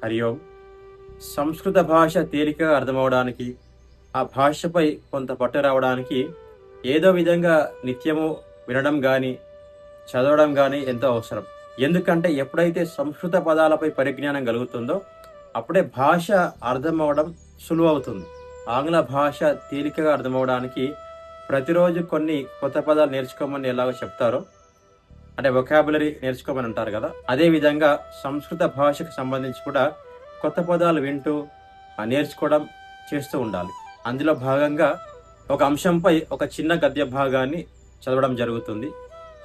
హరి ఓం. సంస్కృత భాష తేలికగా అర్థమవడానికి, ఆ భాషపై కొంత పట్టు రావడానికి ఏదో విధంగా నిత్యము వినడం కానీ చదవడం కానీ ఎంతో అవసరం. ఎందుకంటే ఎప్పుడైతే సంస్కృత పదాలపై పరిజ్ఞానం కలుగుతుందో అప్పుడే భాష అర్థమవడం సులువవుతుంది. ఆంగ్ల భాష తేలికగా అర్థమవడానికి ప్రతిరోజు కొన్ని కొత్త పదాలు నేర్చుకోమని ఎలాగో చెప్తారో, అంటే వొకాబులరీ నేర్చుకోమని అంటారు కదా, అదేవిధంగా సంస్కృత భాషకు సంబంధించి కూడా కొత్త పదాలు వింటూ నేర్చుకోవడం చేస్తూ ఉండాలి. అందులో భాగంగా ఒక అంశంపై ఒక చిన్న గద్య భాగాన్ని చదవడం జరుగుతుంది.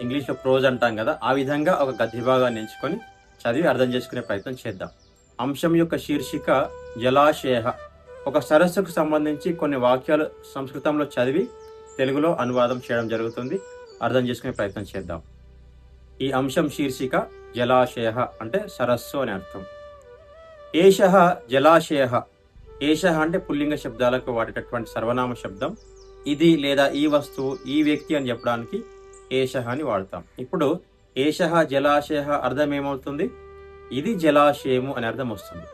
ఇంగ్లీష్లో ప్రోజ్ అంటాం కదా, ఆ విధంగా ఒక గద్య భాగాన్ని ఎంచుకొని చదివి అర్థం చేసుకునే ప్రయత్నం చేద్దాం. అంశం యొక్క శీర్షిక జలాశయ. ఒక సరస్సుకు సంబంధించి కొన్ని వాక్యాలు సంస్కృతంలో చదివి తెలుగులో అనువాదం చేయడం జరుగుతుంది. అర్థం చేసుకునే ప్రయత్నం చేద్దాం. ఈ అంశం శీర్షిక జలాశయ అంటే సరస్సు అని అర్థం. ఏషః జలాశయ. ఏషః అంటే పుల్లింగ శబ్దాలకు వాడేటటువంటి సర్వనామ శబ్దం. ఇది లేదా ఈ వస్తువు, ఈ వ్యక్తి అని చెప్పడానికి ఏషః అని వాడతాం. ఇప్పుడు ఏషః జలాశయ అర్థం ఏమవుతుంది? ఇది జలాశయము అని అర్థం వస్తుంది.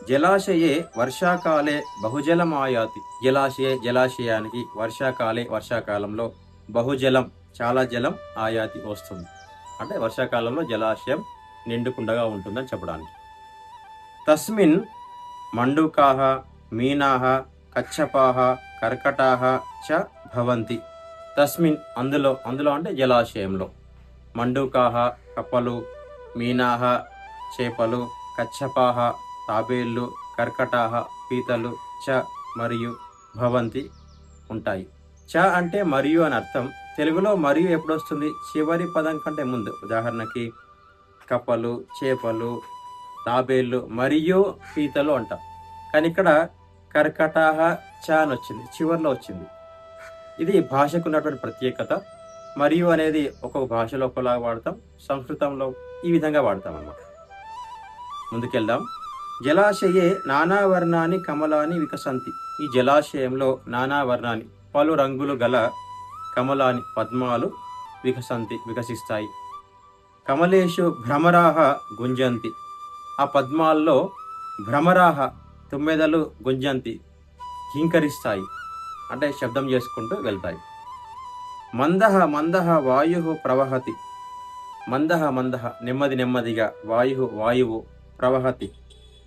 జలాశయే వర్షాకాలే బహుజలమాయాతి. జలాశయానికి వర్షాకాలంలో బహుజలం చాలా జలం ఆయాతి వస్తుంది. అంటే వర్షాకాలంలో జలాశయం నిండుకుండగా ఉంటుందని చెప్పడానికి. తస్మిన్ మండూకాః మీనాః కచ్చపాః కర్కటాః చ భవంతి. తస్మిన్ అందులో అంటే జలాశయంలో, మండూకాః కప్పలు, మీనాః చేపలు, కచ్చపాః తాబేళ్లు, కర్కటాః పీతలు, చ మరియు భవంతి ఉంటాయి. చ అంటే మరియు అని అర్థం. తెలుగులో మరియు ఎప్పుడు వస్తుంది? చివరి పదం కంటే ముందు. ఉదాహరణకి కప్పలు, చేపలు, తాబేళ్లు మరియు పీతలు అంటాం. కానీ ఇక్కడ కర్కటాః చ అని వచ్చింది, చివరిలో వచ్చింది. ఇది భాషకు ఉన్నటువంటి ప్రత్యేకత. మరియు అనేది ఒక్కొక్క భాషలో ఒకలాగా వాడతాం, సంస్కృతంలో ఈ విధంగా వాడతాం అన్నమాట. ముందుకెళ్దాం. జలాశయే నానా వర్ణాని కమలాని వికసంతి. ఈ జలాశయంలో నానా వర్ణాని పలు రంగులు గల కమలాని పద్మాలు వికసిస్తాయి. కమలేషు భ్రమరాహ గుంజంతి. ఆ పద్మాల్లో భ్రమరాహ తుమ్మెదలు గుంజంతి హింకరిస్తాయి, అంటే శబ్దం చేసుకుంటూ వెళ్తాయి. మందహ వాయు ప్రవహతి. మందహ నెమ్మదిగా, వాయువు ప్రవహతి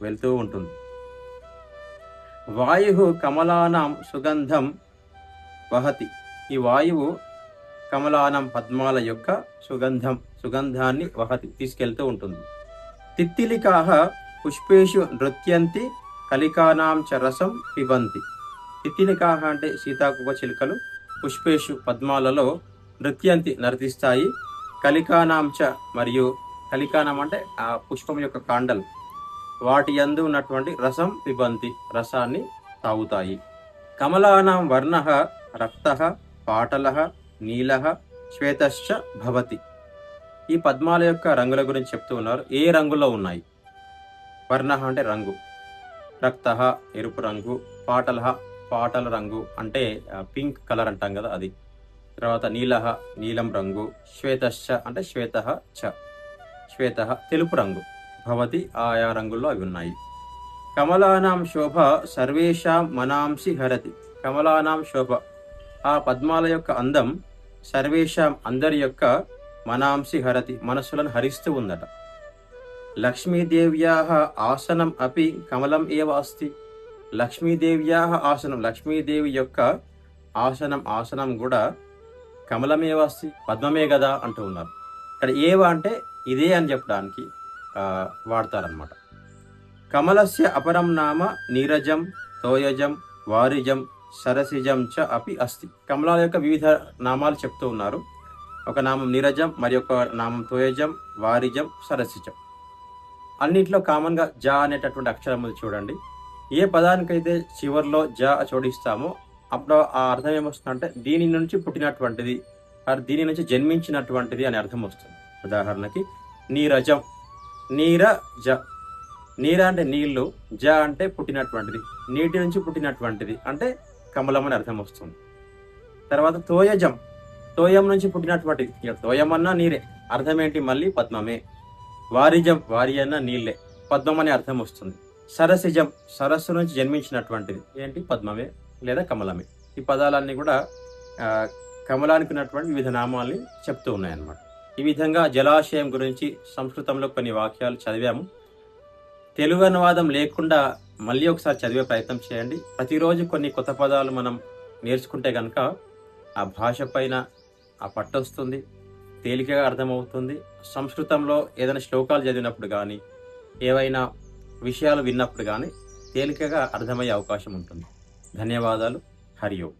వెళ్తూ ఉంటుంది. వాయు కమలానాం సుగంధం వహతి. ఈ వాయువు కమలానం పద్మాల యొక్క సుగంధాన్ని వహతి తీసుకెళ్తూ ఉంటుంది. తిత్తిలికాః పుష్పేషు నృత్యంతి కలికానాం చ రసం పిబంతి. తిత్తిలికాః అంటే సీతాకోక చిలుకలు, పుష్పేషు పద్మాలలో నృత్యంతి నర్తిస్తాయి, కలికానాం చ మరియు కలికానం అంటే ఆ పుష్పం యొక్క కాండలు, వాటి యందు ఉన్నటువంటి రసం పిబంతి రసాన్ని తాగుతాయి. కమలానాం వర్ణః రక్తః పాటలః నీలః శ్వేతశ్చ భవతి. ఈ పద్మాల యొక్క రంగుల గురించి చెప్తూ ఉన్నారు. ఏ రంగులో ఉన్నాయి? వర్ణః అంటే రంగు, రక్తః ఎరుపు రంగు, పాటలః పాటల రంగు అంటే పింక్ కలర్ అంటాం కదా అది, తర్వాత నీలః నీలం రంగు, శ్వేతశ్చ అంటే శ్వేతః తెలుపు రంగు, భవతి ఆయా రంగుల్లో అవి ఉన్నాయి. కమలానాం శోభ సర్వేషాం మనాంసి హరతి. కమలానాం శోభ ఆ పద్మాల యొక్క అందం సర్వేషాం అందరి యొక్క మనాంసి హరతి మనస్సులను హరిస్తూ ఉందట. లక్ష్మీదేవ్యాః ఆసనం అపి కమలం ఏవ అస్తి. లక్ష్మీదేవ్యాః ఆసనం, లక్ష్మీదేవి యొక్క ఆసనం కూడా కమలమేవ అస్తి, పద్మమే కదా అంటూ ఉన్నారు. ఇక్కడ ఏవ అంటే ఇదే అని చెప్పడానికి వాడతారనమాట. కమలస్య అపరం నామ నీరజం తోయజం వారిజం సరసిజం చ అపి అస్తి. కమలాల యొక్క వివిధ నామాలు చెప్తూ ఉన్నారు. ఒక నామం నీరజం, మరి ఒక నామం తోయజం, వారిజం, సరసిజం. అన్నింటిలో కామన్గా జ అనేటటువంటి అక్షరం ఉంది చూడండి. ఏ పదానికైతే చివరిలో జ జోడిస్తామో అప్పుడు ఆ అర్థం ఏమొస్తుందంటే దీని నుంచి పుట్టినటువంటిది, దీని నుంచి జన్మించినటువంటిది అని అర్థం వస్తుంది. ఉదాహరణకి నీరజం, నీరజ, నీర అంటే నీళ్లు, జ అంటే పుట్టినటువంటిది, నీటి నుంచి పుట్టినటువంటిది అంటే కమలం అని అర్థం వస్తుంది. తర్వాత తోయజం, తోయం నుంచి పుట్టినటువంటిది, ఇక తోయం అన్నా నీరే, అర్థం ఏంటి? మళ్ళీ పద్మమే. వారిజం, వారి అన్న నీళ్ళే, పద్మం అనే అర్థం వస్తుంది. సరసిజం, సరస్సు నుంచి జన్మించినటువంటిది ఏంటి? పద్మమే లేదా కమలమే. ఈ పదాలన్నీ కూడా కమలానికి ఉన్నటువంటి వివిధ నామాల్ని చెప్తూ ఉన్నాయన్నమాట. ఈ విధంగా జలాశయం గురించి సంస్కృతంలో కొన్ని వాక్యాలు చదివాము. తెలుగు అనువాదం లేకుండా మళ్ళీ ఒకసారి చదివే ప్రయత్నం చేయండి. ప్రతిరోజు కొన్ని కొత్త పదాలు మనం నేర్చుకుంటే కనుక ఆ భాష పైన ఆ పట్టు వస్తుంది, తేలికగా అర్థమవుతుంది. సంస్కృతంలో ఏదైనా శ్లోకాలు చదివినప్పుడు కానీ, ఏవైనా విషయాలు విన్నప్పుడు కానీ తేలికగా అర్థమయ్యే అవకాశం ఉంటుంది. ధన్యవాదాలు. హరి ఓం.